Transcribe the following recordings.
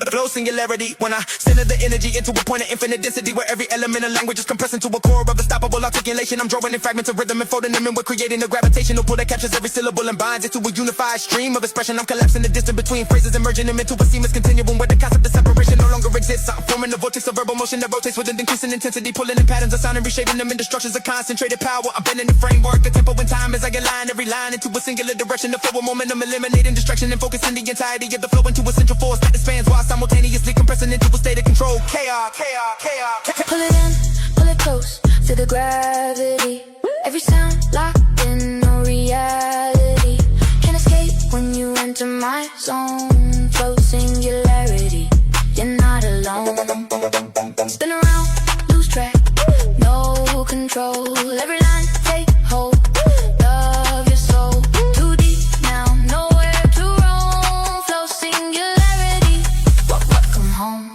Flow singularity when I center the energy into a point of infinite density where every element of language is compressed into a core of unstoppable articulation. I'm drawing in fragments of rhythm and folding them in. We're creating a gravitational pull that captures every syllable and binds it to a unified stream of expression. I'm collapsing the distance between phrases and merging them into a seamless continuum where the concept of separation no longer exists. I'm forming a vortex of verbal motion that rotates with an increasing intensity, pulling in patterns of sound and reshaping them into structures of concentrated power. I'm bending the framework, the tempo and time as I align every line into a singular direction. The flow of momentum, eliminating distraction and focusing the entirety of the flow into a central force that expands while simultaneously compressing into a state of control. Chaos. Pull it in, pull it close, feel the gravity. Every sound locked in, no reality. Can't escape when you enter my zone. Flow singularity, you're not alone. Spin around, lose track, no control. Every line take hold of your soul. Too deep now, nowhere to roam. Flow singularity, welcome home.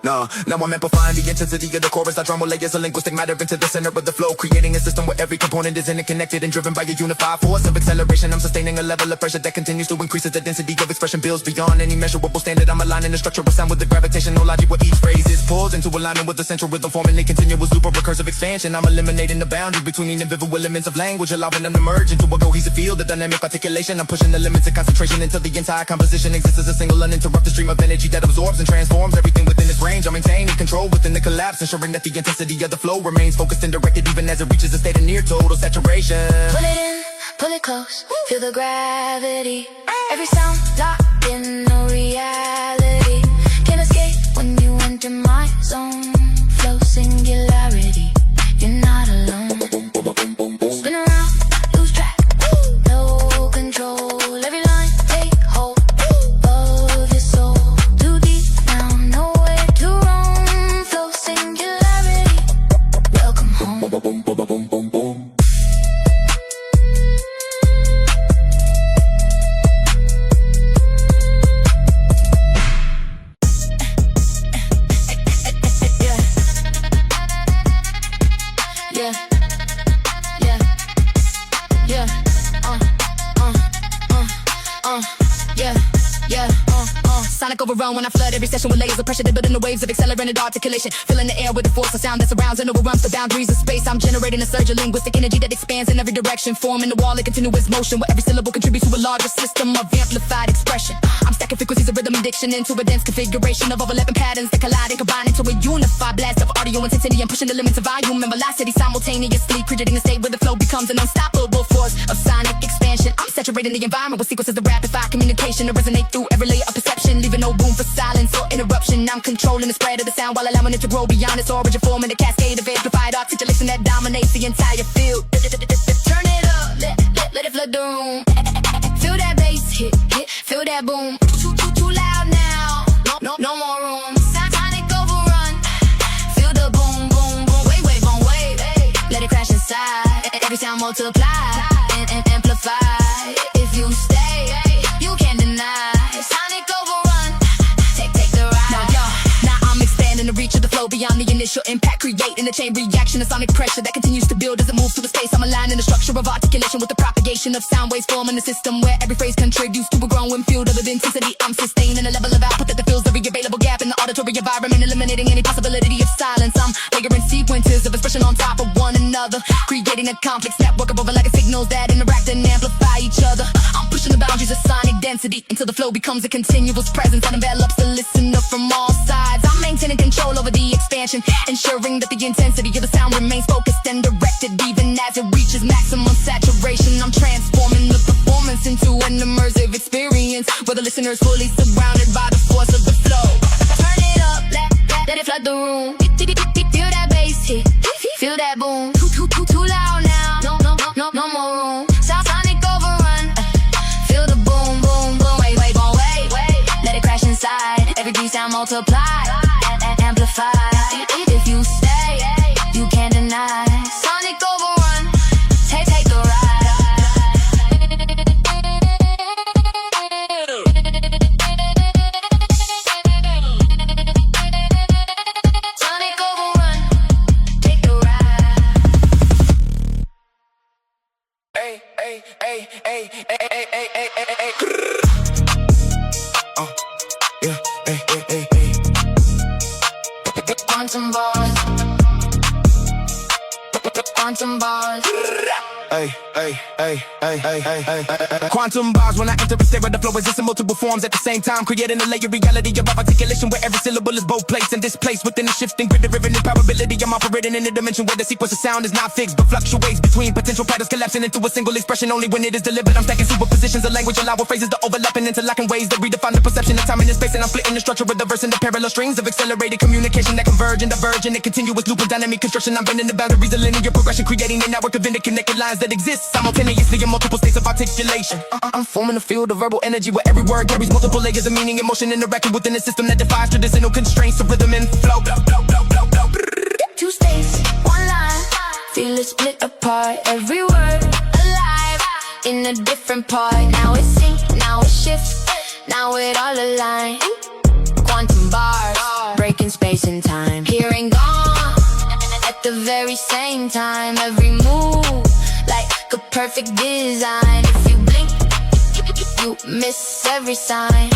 Now I'm amplifying the intensity of the chorus. I drum with layers of linguistic matter into the center of the flow, creating a system where every component is interconnected and driven by a unified force of acceleration. I'm sustaining a level of pressure that continues to increase as the density of expression builds beyond any measurable standard. I'm aligning the structure of sound with the gravitational logic where each phrase is pulled into alignment with the central rhythm, forming a continuous loop of recursive expansion. I'm eliminating the boundaries between the invisible elements of language, allowing them to merge into a cohesive field of dynamic articulation. I'm pushing the limits of concentration until the entire composition exists as a single uninterrupted stream of energy that absorbs and transforms everything within its range. I'm maintaining control within the collapse, ensuring that the intensity of the flow remains focused and directed even as it reaches a state of near total saturation. Pull it in, pull it close, feel the gravity. Every sound locked in, no reality. Can't escape when you enter my zone. Flow singularity, you're not alone. Spin around, lose track, no control. Every line take hold of your soul. Too deep now, nowhere to roam. Flow singularity, welcome home. Sonic overrun when I flood every session with layers of pressure that build in the waves of accelerated articulation. Filling the air with the force of sound that surrounds and overruns the boundaries of space. I'm generating a surge of linguistic energy that expands in every direction, forming a wall of continuous motion where every syllable contributes to a larger system of amplified expression. I'm stacking frequencies of rhythm and diction into a dense configuration of overlapping patterns that collide and combine into a unified blast of audio intensity and pushing the limits of volume and velocity simultaneously, creating a state where the flow becomes an unstoppable force of sonic expansion. I'm saturating the environment with sequences of rapid-fire communication to resonate through every layer of perception, leaving no room for silence or interruption. I'm controlling the spread of the sound while allowing it to grow beyond its origin, forming a cascade of amplified articulation that dominates the entire field. Turn it up, let it flood the room. Feel that bass hit, feel that boom. Too loud now, no more room. Sonic overrun, feel the boom, boom, boom. Wait, boom, wait. Let it crash inside, every sound multiply and amplify. If you stay, you can't deny. Sonic overrun, take the ride. Now I'm expanding the reach of the flow beyond the initial impact, creating a chain reaction of sonic pressure that continues to build as it moves through the space. I'm aligning the structure of articulation with the propagation of sound waves, forming a system where every phrase contributes to a growing field of intensity. I'm sustaining a level of output that fills every available gap in the auditory environment, eliminating any possibility of silence. I'm layering sequences of expression on top of one another, creating a complex network of overlapping signals that interact and amplify each other. I'm pushing the boundaries of sonic density until the flow becomes a continuous presence that envelops the listener from all sides. I'm maintaining control over the expansion, ensuring that the intensity of the sound remains focused and directed even as it reaches maximum saturation. I'm transforming the performance into an immersive experience where the listener is fully surrounded by the force of the flow. Turn it up, let it flood the room. Feel that bass hit, feel that boom. Too loud now, no more room. Sonic overrun, feel the boom, boom, boom. Wait, let it crash inside. Every beat sound multiply and amplify. If you stay, you can't deny. Sonic overrun, take the ride. Sonic overrun. Quantum bars. Quantum bars. Quantum bars when I enter a state where the flow exists in multiple forms at the same time, creating a layer reality of articulation where every syllable is both placed and displaced within a shifting grid of riveting probability. I'm operating in a dimension where the sequence of sound is not fixed but fluctuates between potential patterns collapsing into a single expression only when it is delivered. I'm stacking superpositions of language, allowing phrases to overlap and interlock in ways that redefine the perception of time and space, and I'm splitting the structure of the verse into parallel strings of accelerated communication that converge and diverge in a continuous loop of dynamic construction. I'm bending the boundaries of linear progression, creating a network of interconnected lines that exist simultaneously in multiple states of articulation. I'm forming a field of verbal energy where every word carries multiple layers of meaning and motion, interacting within a system that defies traditional constraints of rhythm and flow. Two states, one line, feel it split apart. Every word alive in a different part. Now it sync, now it shifts, now it all align. Quantum bars, breaking space and time. Here and gone at the very same time. Every move like a perfect design. If you blink, you miss every sign.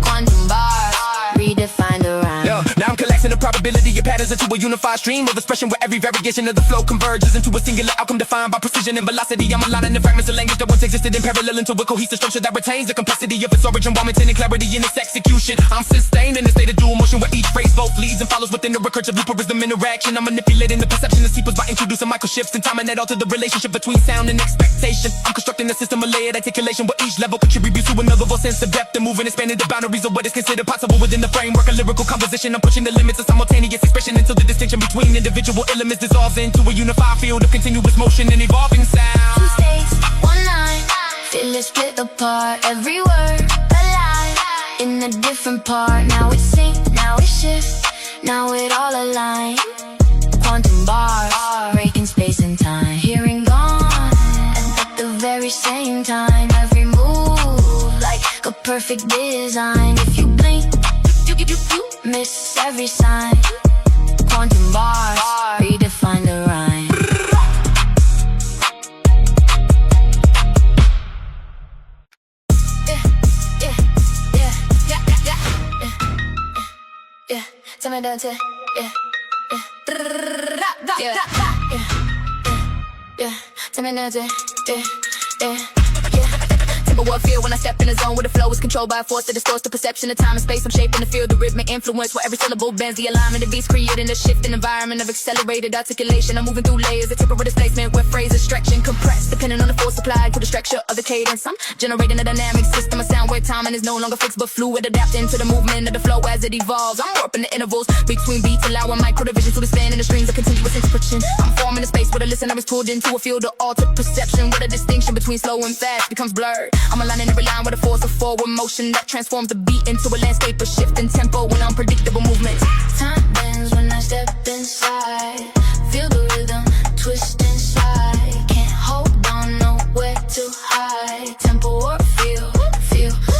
Quantum bars, redefine the rhyme. Now I'm collapsing the probability of patterns into a unified stream of expression where every variation of the flow converges into a singular outcome defined by precision and velocity. I'm aligning the fragments of language that once existed in parallel into a cohesive structure that retains the complexity of its origin while maintaining clarity in its execution. I'm sustained in a state of dual motion where each phrase both leads and follows within the recursive loop of rhythm interaction. I'm manipulating the perception of sequence by introducing micro shifts in time and that alter the relationship between sound and expectation. I'm constructing a system of layered articulation where each level contributes to another sense of depth and moving and expanding the boundaries of what is considered possible within the framework of lyrical composition. I'm pushing the limits of simultaneous expression until the distinction between individual elements dissolves into a unified field of continuous motion and evolving sound. Two states, one line, feel it split apart. Every word alive in a different part. Now it sync, now it shifts, now it all align. Quantum bars, breaking space and time. Here and gone at the very same time. Every move like a perfect design. If you blink, you miss every sign. Quantum bars, redefine the rhyme. Yeah, tell me that, yeah, tell me that, yeah. But what feel when I step in a zone where the flow is controlled by a force that distorts the perception of time and space. I'm shaping the field, the rhythmic influence where every syllable bends the alignment. The beats creating a shift in environment of accelerated articulation. I'm moving through layers of temporal displacement where phrases stretch and compress depending on the force applied to the structure of the cadence. I'm generating a dynamic system of sound where timing is no longer fixed but fluid, adapting to the movement of the flow as it evolves. I'm warping the intervals between beats, allowing micro division to expand in the streams of continuous interpretation. I'm forming a space where the listener is pulled into a field of altered perception where the distinction between slow and fast becomes blurred. I'm aligning every line with a force of forward motion that transforms the beat into a landscape of shift in tempo and unpredictable movements. Time bends when I step inside. Feel the rhythm twist inside. Can't hold on, nowhere to hide. Tempo or feel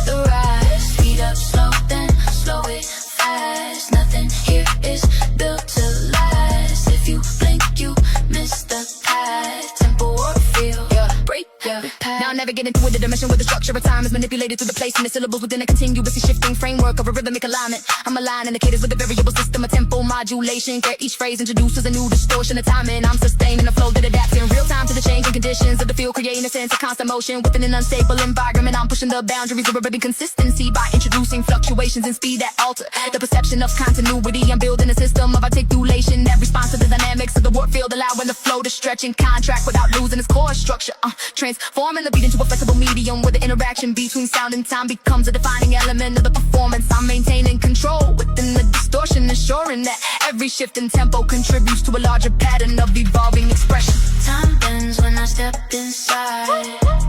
the rise. Speed up slow, then slow it fast. Nothing here is built to last. If you blink, you miss the path. Tempo or feel, break the path. Now I'm navigating through the dimension where the structure of time is manipulated through the placing of syllables within a continuously shifting framework of a rhythmic alignment. I'm aligning the cadence with a variable system of tempo modulation where each phrase introduces a new distortion of timing. I'm sustaining the flow that adapts in real time to the changing conditions of the field, creating a sense of constant motion within an unstable environment. I'm pushing the boundaries of a rhythm consistency by introducing fluctuations in speed that alter the perception of continuity. I'm building a system of articulation that responds to the dynamics of the warp field, allowing the flow to stretch and contract without losing its core structure. Transforming the beat into a flexible medium where the interaction between sound and time becomes a defining element of the performance. I'm maintaining control within the distortion, ensuring that every shift in tempo contributes to a larger pattern of evolving expression. Time bends when I step inside.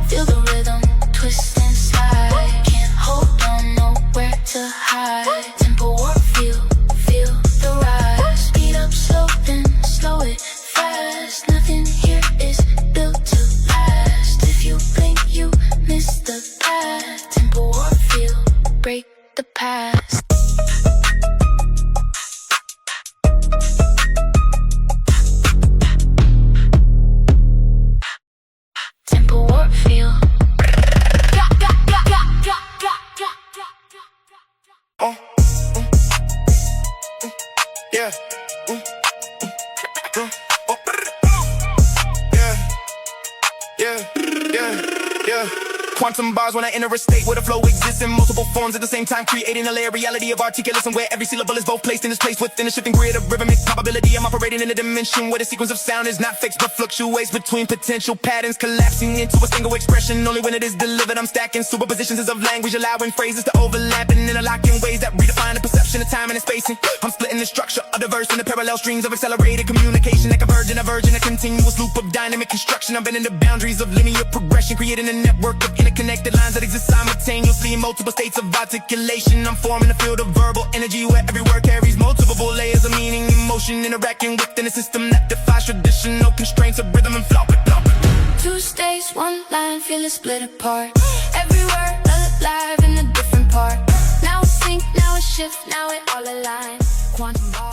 Feel the rhythm twist and slide. Can't hold on, nowhere to hide. Tempo or feel the rise. Speed up slow, then slow it fast. Nothing here is built to last. If you blink, you miss the path. Tempo or feel, break the past. Tempo or feel. Yeah. Yeah. Quantum bars when I enter a state where the flow exists in multiple forms at the same time, creating a layer reality of articulation where every syllable is both placed in its place within a shifting grid of rhythmic probability. I'm operating in a dimension where the sequence of sound is not fixed but fluctuates between potential patterns, collapsing into a single expression. Only when it is delivered, I'm stacking superpositions of language, allowing phrases to overlap and interlock in ways that redefine the perception of time and spacing. I'm splitting the structure of diverse into parallel streams of accelerated communication that converge and diverge in a continuous loop of dynamic construction. I'm bending the boundaries of linear progression, creating a network of interconnected lines that exist simultaneously in multiple states of articulation. I'm forming a field of verbal energy where every word carries multiple layers of meaning, emotion, interacting within a system that defies traditional constraints of rhythm and flow. Two states, one line, feel it split apart. Every word alive in a different part. Now it's sync, now it's shift, now it all align. Quantum bars.